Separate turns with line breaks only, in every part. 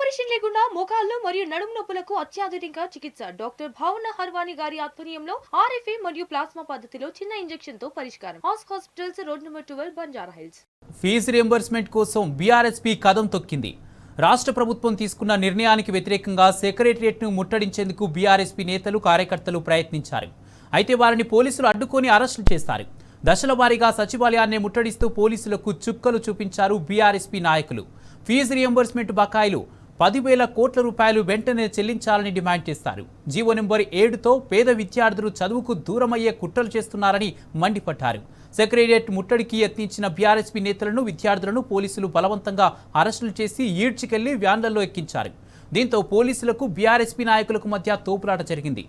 Operation లేకుండా మోకాళ్లు మరియు నడుము నొప్పులకు అత్యాధునిక చికిత్స డాక్టర్ భావన హర్వాణి గారి ఆధ్వర్యంలో ఆర్ఎఫ్ఏ మరియు ప్లాస్మా పద్ధతిలో చిన్న ఇంజెక్షన్ తో పరిష్కారం. Hospitals road number 12 Banjara Hills.
Fee reimbursement కోసం బీఆర్ఎస్పీ కదం తొక్కింది. రాష్ట్ర ప్రభుత్వం తీసుకున్న నిర్ణయానికి వ్యతిరేకంగా సెక్రటరియట్ను ముట్టడించేందుకు బీఆర్ఎస్పీ నేతలు కార్యకర్తలు ప్రయత్నించారు. అయితే వారిని పోలీసులు అడ్డుకొని అరెస్టులు చేశారు. దశల వారీగా సచివాలయాన్ని ముట్టడిస్తూ పోలీసులకు చుక్కలు చూపించారు బీఆర్ఎస్పీ నాయకులు. ఫీజు రియంబర్స్మెంట్ బకాయిలు 10,000 కోట్ల రూపాయలు వెంటనే చెల్లించాలని డిమాండ్ చేశారు. జీవో నెంబర్ 7తో పేద విద్యార్థులు చదువుకు దూరమయ్యే కుట్రలు చేస్తున్నారని మండిపడ్డారు. సెక్రటరియట్ ముట్టడికి యత్నించిన బీఆర్ఎస్పీ నేతలను విద్యార్థులను పోలీసులు బలవంతంగా అరెస్టులు చేసి ఈడ్చికెళ్లి వ్యాన్లలో ఎక్కించారు. దీంతో పోలీసులకు బీఆర్ఎస్పీ నాయకులకు మధ్య తోపులాట జరిగింది.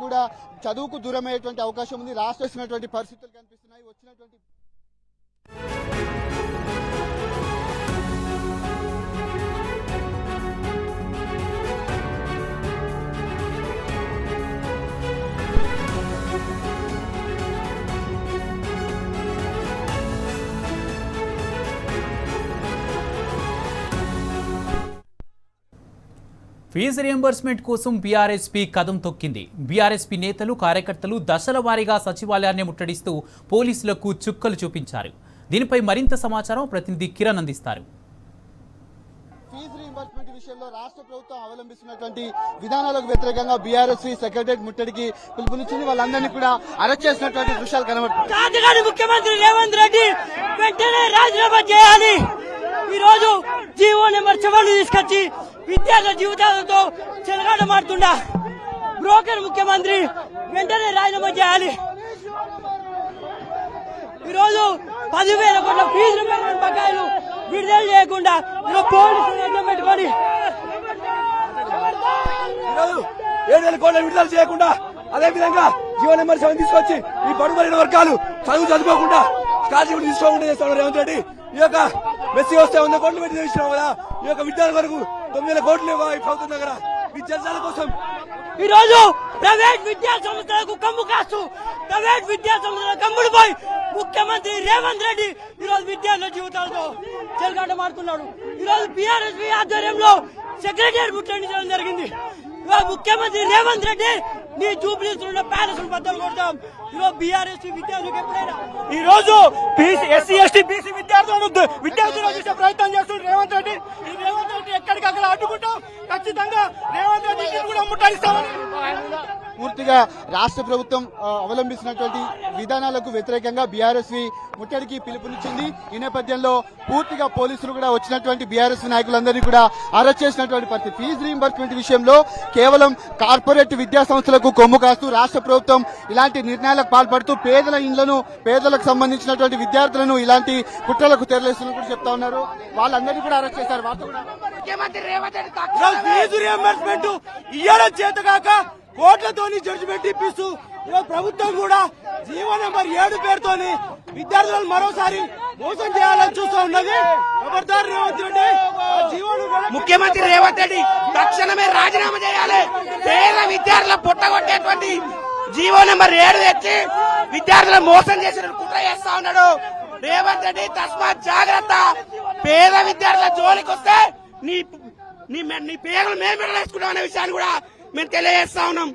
కూడా చదువుకు దూరమయ్యేటువంటి అవకాశం ఉంది. రాష్ట్ర పరిస్థితులు కనిపిస్తున్నాయి. వచ్చినటువంటి
ఫీజు రియంబర్స్మెంట్ కోసం బీఆర్ఎస్పీ కదం తొక్కింది. బీఆర్ఎస్పీ నేతలు కార్యకర్తలు దశల వారీగా సచివాలయాన్ని ముట్టడిస్తూ పోలీసులకు చుక్కలు చూపించారు. దీనిపై మరింత సమాచారం ప్రతినిధి కిరణ్ అందిస్తారు.
ఫీజు రీయింబర్స్మెంట్ విషయంలో రాష్ట్ర ప్రభుత్వం అవలంబిస్తున్నటువంటి విధానాలకు వ్యతిరేకంగా బీఆర్ఎస్ సెక్రటరియట్ ముట్టడికి పిలుపునిచ్చింది. వాళ్ళందరినీ కూడా అరెస్ట్ చేసినటువంటి దృశ్యాలు కనబడుతున్నాయి.
ముఖ్యమంత్రి రేవంత్ రెడ్డి వెంటనే రాజీనామా చేయాలి. ఈ రోజు జీవో నెంబర్ 7 తీసుకొచ్చి విద్యార్థుల జీవితాలతో చెలగాటమాడుతుండా బ్రోకర్ ముఖ్యమంత్రి వెంటనే రాజీనామా చేయాలి. ఈరోజు 10,000 కోట్ల ఫీజు రియంబర్స్మెంట్ బకాయిలు విడుదల చేయకుండా పోలీసులు పెట్టుకొని
7,000 కోట్ల విడుదల చేయకుండా అదేవిధంగా జీవో నెంబర్ 7 తీసుకొచ్చి ఈ బడుగుబడిన వర్గాలు చదువుకోకుండా స్కాలర్షిప్ తీసుకోకుండా చేస్తాడు రేవంత్ రెడ్డి. ఈ యొక్క మెస్సీ వస్తే 100 కోట్లు పెట్టి తెచ్చినాం కదా. ఈ యొక్క విద్యార్థుల వరకు 9,000 కోట్లు ప్రభుత్వం దగ్గర విద్యార్థుల కోసం
ఈ రోజు ప్రైవేట్ విద్యా సంస్థలకు కమ్ము కాస్తూ ప్రైవేట్ విద్యా సంస్థలకు కమ్ముడు పోయి ముఖ్యమంత్రి రేవంత్ రెడ్డి ఈ రోజు విద్యార్థుల జీవితాలతో చెలగాటమాడుతున్నాడు. ఈ రోజు బీఆర్ఎస్పీ ఆధ్వర్యంలో సెక్రటరియట్ ముట్టడించడం జరిగింది. ఇవాళ ముఖ్యమంత్రి రేవంత్ రెడ్డి నీ జూబ్లీస్ ఉన్న ప్యాలెస్ బద్దలు కొడతాం. ఈరోజు బీఆర్ఎస్ విద్యార్థులకు ఎప్పుడైనా ఈ రోజు ఎస్సీ ఎస్టీ బీసీ విద్యార్థులను చూసే ప్రయత్నం చేస్తున్నారు రేవంత్ రెడ్డి. ఈ రేవంత్ రెడ్డి ఎక్కడికక్కడ అడ్డుకుంటాం. ఖచ్చితంగా రేవంత్ రెడ్డి కూడా ముట్టడిస్తామని
పూర్తిగా రాష్ట్ర ప్రభుత్వం అవలంబిస్తున్నటువంటి విధానాలకు వ్యతిరేకంగా బీఆర్ఎస్ ముట్టడికి పిలుపునిచ్చింది. ఈ నేపథ్యంలో పూర్తిగా పోలీసులు కూడా వచ్చినటువంటి బీఆర్ఎస్ నాయకులందరినీ కూడా అరెస్ట్ చేసినటువంటి పరిస్థితి. ఫీజు రీయింబర్స్మెంట్ విషయంలో కేవలం కార్పొరేట్ విద్యా సంస్థలకు కొమ్ము కాస్తూ రాష్ట్ర ప్రభుత్వం ఇలాంటి నిర్ణయాలకు పాల్పడుతూ పేదల ఇండ్లను పేదలకు సంబంధించినటువంటి విద్యార్థులను ఇలాంటి కుట్రలకు తెరలేస్తున్నట్టు కూడా చెప్తా ఉన్నారు. వాళ్ళందరినీ కూడా అరెస్ట్ చేశారు.
ఫీజు రియంబర్స్మెంట్ ఇయ్యడం చేతగాక కోట్లతోని జడ్జిమెంట్ ఇప్పిస్తూ ఈరోజు ప్రభుత్వం కూడా జీవో నెంబర్ 7 పేరుతోని విద్యార్థులను మరోసారి మోసం చేయాలని చూస్తూ ఉన్నది.
ముఖ్యమంత్రి రేవంత్ రెడ్డి తక్షణమే రాజీనామా చేయాలి. పేద విద్యార్థుల పుట్టగొట్టేటువంటి జీవో నెంబర్ 7 తెచ్చి విద్యార్థులను మోసం చేసిన కుట్ర చేస్తా ఉన్నాడు రేవంత్ రెడ్డి. తస్మాత్ జాగ్రత్త. పేద విద్యార్థుల జోలికి వస్తే నీ పేర్లు మేము విడలేసుకుంటాం అనే విషయాన్ని కూడా మేము తెలియజేస్తా ఉన్నాం.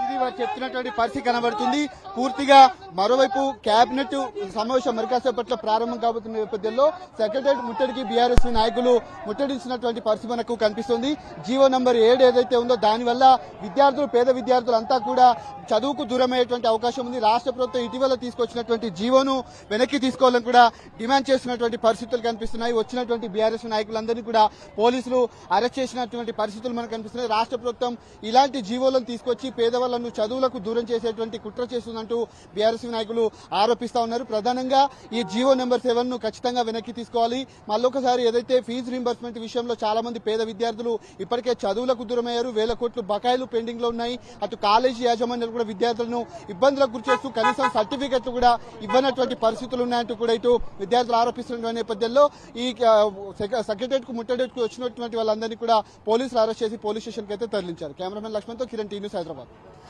ఇది చెప్తున్నటువంటి పరిస్థితి కనబడుతుంది. పూర్తిగా మరోవైపు కేబినెట్ సమావేశం మరికాసేపట్లో ప్రారంభం కాబోతున్న నేపథ్యంలో సెక్రటరియట్ ముట్టడికి బీఆర్ఎస్ నాయకులు ముట్టడించినటువంటి పరిస్థితి మనకు కనిపిస్తుంది. జీవో నంబర్ 7 ఏదైతే ఉందో దానివల్ల విద్యార్థులు పేద విద్యార్థులు అంతా కూడా చదువుకు దూరమయ్యేటువంటి అవకాశం ఉంది. రాష్ట్ర ప్రభుత్వం ఇటీవల తీసుకొచ్చినటువంటి జీవోను వెనక్కి తీసుకోవాలని కూడా డిమాండ్ చేస్తున్నటువంటి పరిస్థితులు కనిపిస్తున్నాయి. వచ్చినటువంటి బీఆర్ఎస్ నాయకులందరినీ కూడా పోలీసులు అరెస్ట్ చేసినటువంటి పరిస్థితులు మనకు కనిపిస్తున్నాయి. రాష్ట్ర ప్రభుత్వం ఇలాంటి జీవోలను తీసుకొచ్చి పేదవాళ్లను చదువులకు దూరం చేసేటువంటి కుట్ర చేస్తుందంటూ బీఆర్ఎస్ నాయకులు ఆరోపిస్తా ఉన్నారు. ప్రధానంగా ఈ జీవో నెంబర్ 7 ను ఖచ్చితంగా వెనక్కి తీసుకోవాలి. మళ్ళొకసారి ఏదైతే ఫీజు రీయింబర్స్మెంట్ విషయంలో చాలా మంది పేద విద్యార్థులు ఇప్పటికే చదువులకు దూరమయ్యారు. 1,000 కోట్లు బకాయిలు పెండింగ్ లో ఉన్నాయి. అటు కాలేజీ యాజమాన్యాలు కూడా విద్యార్థులను ఇబ్బందులకు గురిచేస్తూ కనీసం సర్టిఫికెట్లు కూడా ఇవ్వనటువంటి పరిస్థితులు ఉన్నాయంటూ కూడా ఇటు విద్యార్థులు ఆరోపిస్తున్న నేపథ్యంలో ఈ సెక్రటరియట్ కు ముట్టడికి వచ్చినటువంటి వాళ్ళందరినీ కూడా పోలీసులు అరెస్ట్ చేసి పోలీస్ స్టేషన్ కి అయితే తరలించారు. కెమెరామెన్ లక్ష్మణ్తో కిరణ్, టీ న్యూస్, హైదరాబాద్.